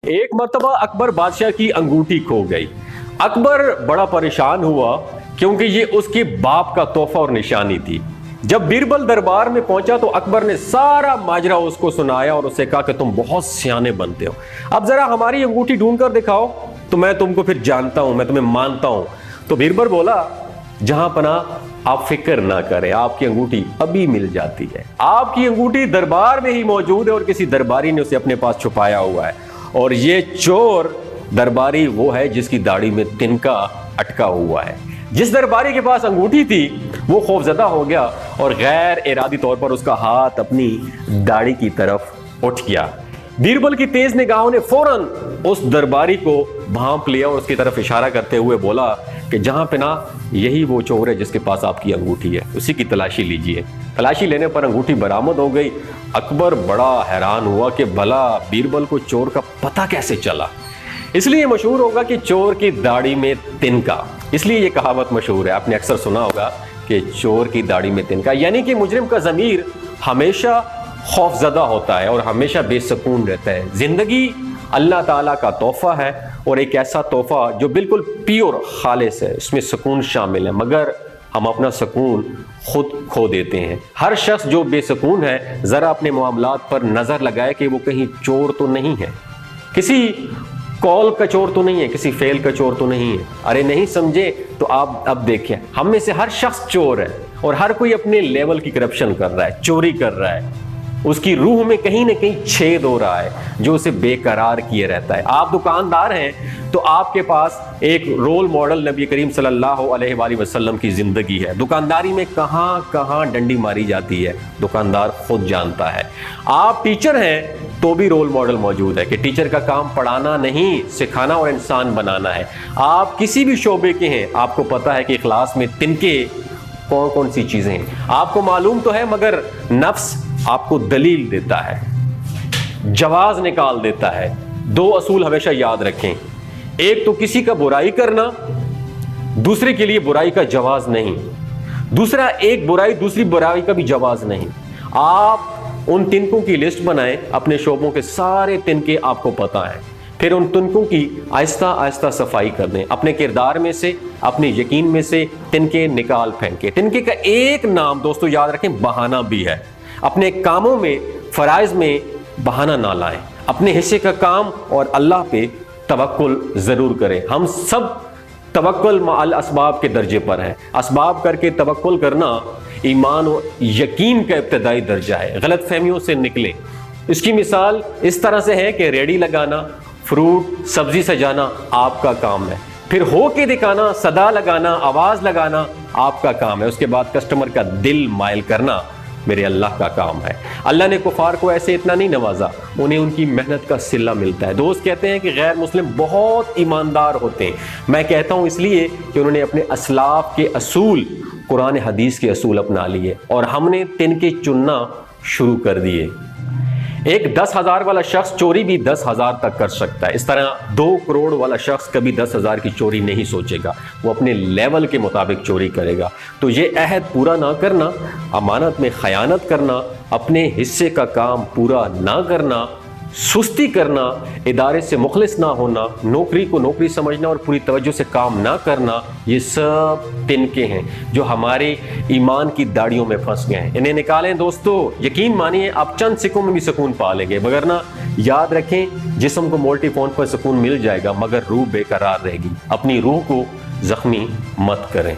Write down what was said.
ایک مرتبہ اکبر بادشاہ کی انگوٹھی کھو گئی۔ اکبر بڑا پریشان ہوا کیونکہ یہ اس کے باپ کا تحفہ اور نشانی تھی۔ جب بیربل دربار میں پہنچا تو اکبر نے سارا ماجرا اس کو سنایا اور اسے کہا کہ تم بہت سیانے بنتے ہو، اب ذرا ہماری انگوٹھی ڈھونڈ کر دکھاؤ تو میں تم کو پھر جانتا ہوں، میں تمہیں مانتا ہوں۔ تو بیربل بولا، جہاں پناہ آپ فکر نہ کریں، آپ کی انگوٹھی ابھی مل جاتی ہے۔ آپ کی انگوٹھی دربار میں ہی موجود ہے اور کسی درباری نے اسے اپنے پاس چھپایا ہوا ہے، اور یہ چور درباری وہ ہے جس کی داڑھی میں تنکا اٹکا ہوا ہے۔ جس درباری کے پاس انگوٹھی تھی وہ خوفزدہ ہو گیا اور غیر ارادی طور پر اس کا ہاتھ اپنی داڑھی کی طرف اٹھ گیا۔ بیربل کی تیز نگاہوں نے فوراً اس درباری کو بھانپ لیا اور اس کی طرف اشارہ کرتے ہوئے بولا کہ جہاں پناہ یہی وہ چور ہے جس کے پاس آپ کی انگوٹھی ہے، اسی کی تلاشی لیجئے۔ تلاشی لینے پر انگوٹھی برآمد ہو گئی۔ اکبر بڑا حیران ہوا کہ بھلا بیربل کو چور کا پتہ کیسے چلا۔ اس لیے مشہور ہوگا کہ چور کی داڑھی میں تنکا، اس لیے یہ کہاوت مشہور ہے، آپ نے اکثر سنا ہوگا کہ چور کی داڑھی میں تنکا، یعنی کہ مجرم کا ضمیر ہمیشہ خوف زدہ ہوتا ہے اور ہمیشہ بے سکون رہتا ہے۔ زندگی اللہ تعالیٰ کا تحفہ ہے اور ایک ایسا تحفہ جو بالکل پیور خالص ہے، اس میں سکون شامل ہے، مگر ہم اپنا سکون خود کھو دیتے ہیں۔ ہر شخص جو بے سکون ہے ذرا اپنے معاملات پر نظر لگائے کہ وہ کہیں چور تو نہیں ہے، کسی کال کا چور تو نہیں ہے، کسی فیل کا چور تو نہیں ہے۔ ارے نہیں سمجھے تو آپ اب دیکھیں، ہم میں سے ہر شخص چور ہے اور ہر کوئی اپنے لیول کی کرپشن کر رہا ہے، چوری کر رہا ہے، اس کی روح میں کہیں نہ کہیں چھید ہو رہا ہے جو اسے بے قرار کیے رہتا ہے۔ آپ دکاندار ہیں تو آپ کے پاس ایک رول ماڈل نبی کریم صلی اللہ علیہ وآلہ وسلم کی زندگی ہے۔ دکانداری میں کہاں کہاں ڈنڈی ماری جاتی ہے دکاندار خود جانتا ہے۔ آپ ٹیچر ہیں تو بھی رول ماڈل موجود ہے کہ ٹیچر کا کام پڑھانا نہیں، سکھانا اور انسان بنانا ہے۔ آپ کسی بھی شعبے کے ہیں، آپ کو پتہ ہے کہ اخلاص میں تنکے کون کون سی چیزیں ہیں، آپ کو معلوم تو ہے، مگر نفس آپ کو دلیل دیتا ہے، جواز نکال دیتا ہے۔ دو اصول ہمیشہ یاد رکھیں، ایک تو کسی کا برائی کرنا، دوسرے کے لیے برائی کا جواز نہیں، دوسرا ایک برائی دوسری برائی کا بھی جواز نہیں۔ آپ ان تنکوں کی لسٹ بنائیں، اپنے شعبوں کے سارے تنکے آپ کو پتہ ہیں، پھر ان تنکوں کی آہستہ آہستہ صفائی کر دیں، اپنے کردار میں سے، اپنے یقین میں سے تنکے نکال پھینکیں۔ تنکے کا ایک نام دوستو یاد رکھیں، بہانہ بھی ہے۔ اپنے کاموں میں، فرائض میں بہانہ نہ لائیں، اپنے حصے کا کام اور اللہ پہ توکل ضرور کریں۔ ہم سب توکل مع الاسباب کے درجے پر ہیں۔ اسباب کر کے توکل کرنا ایمان و یقین کا ابتدائی درجہ ہے۔ غلط فہمیوں سے نکلیں۔ اس کی مثال اس طرح سے ہے کہ ریڑھی لگانا، فروٹ سبزی سجانا آپ کا کام ہے، پھر ہو کے دکھانا، صدا لگانا، آواز لگانا آپ کا کام ہے، اس کے بعد کسٹمر کا دل مائل کرنا میرے اللہ کا کام ہے۔ اللہ نے کفار کو ایسے اتنا نہیں نوازا، انہیں ان کی محنت کا صلہ ملتا ہے۔ دوست کہتے ہیں کہ غیر مسلم بہت ایماندار ہوتے ہیں، میں کہتا ہوں اس لیے کہ انہوں نے اپنے اسلاف کے اصول، قرآن حدیث کے اصول اپنا لیے اور ہم نے تنکے چننا شروع کر دیے۔ ایک 10,000 والا شخص چوری بھی 10,000 تک کر سکتا ہے، اس طرح 2 کروڑ والا شخص کبھی 10,000 کی چوری نہیں سوچے گا، وہ اپنے لیول کے مطابق چوری کرے گا۔ تو یہ عہد پورا نہ کرنا، امانت میں خیانت کرنا، اپنے حصے کا کام پورا نہ کرنا، سستی کرنا، ادارے سے مخلص نہ ہونا، نوکری کو نوکری سمجھنا اور پوری توجہ سے کام نہ کرنا، یہ سب تنکے ہیں جو ہمارے ایمان کی داڑیوں میں پھنس گئے ہیں۔ انہیں نکالیں دوستو، یقین مانیے آپ چند سکوں میں بھی سکون پا لیں گے، مگر نہ یاد رکھیں جسم کو مولٹی فون پر سکون مل جائے گا مگر روح بے قرار رہے گی۔ اپنی روح کو زخمی مت کریں۔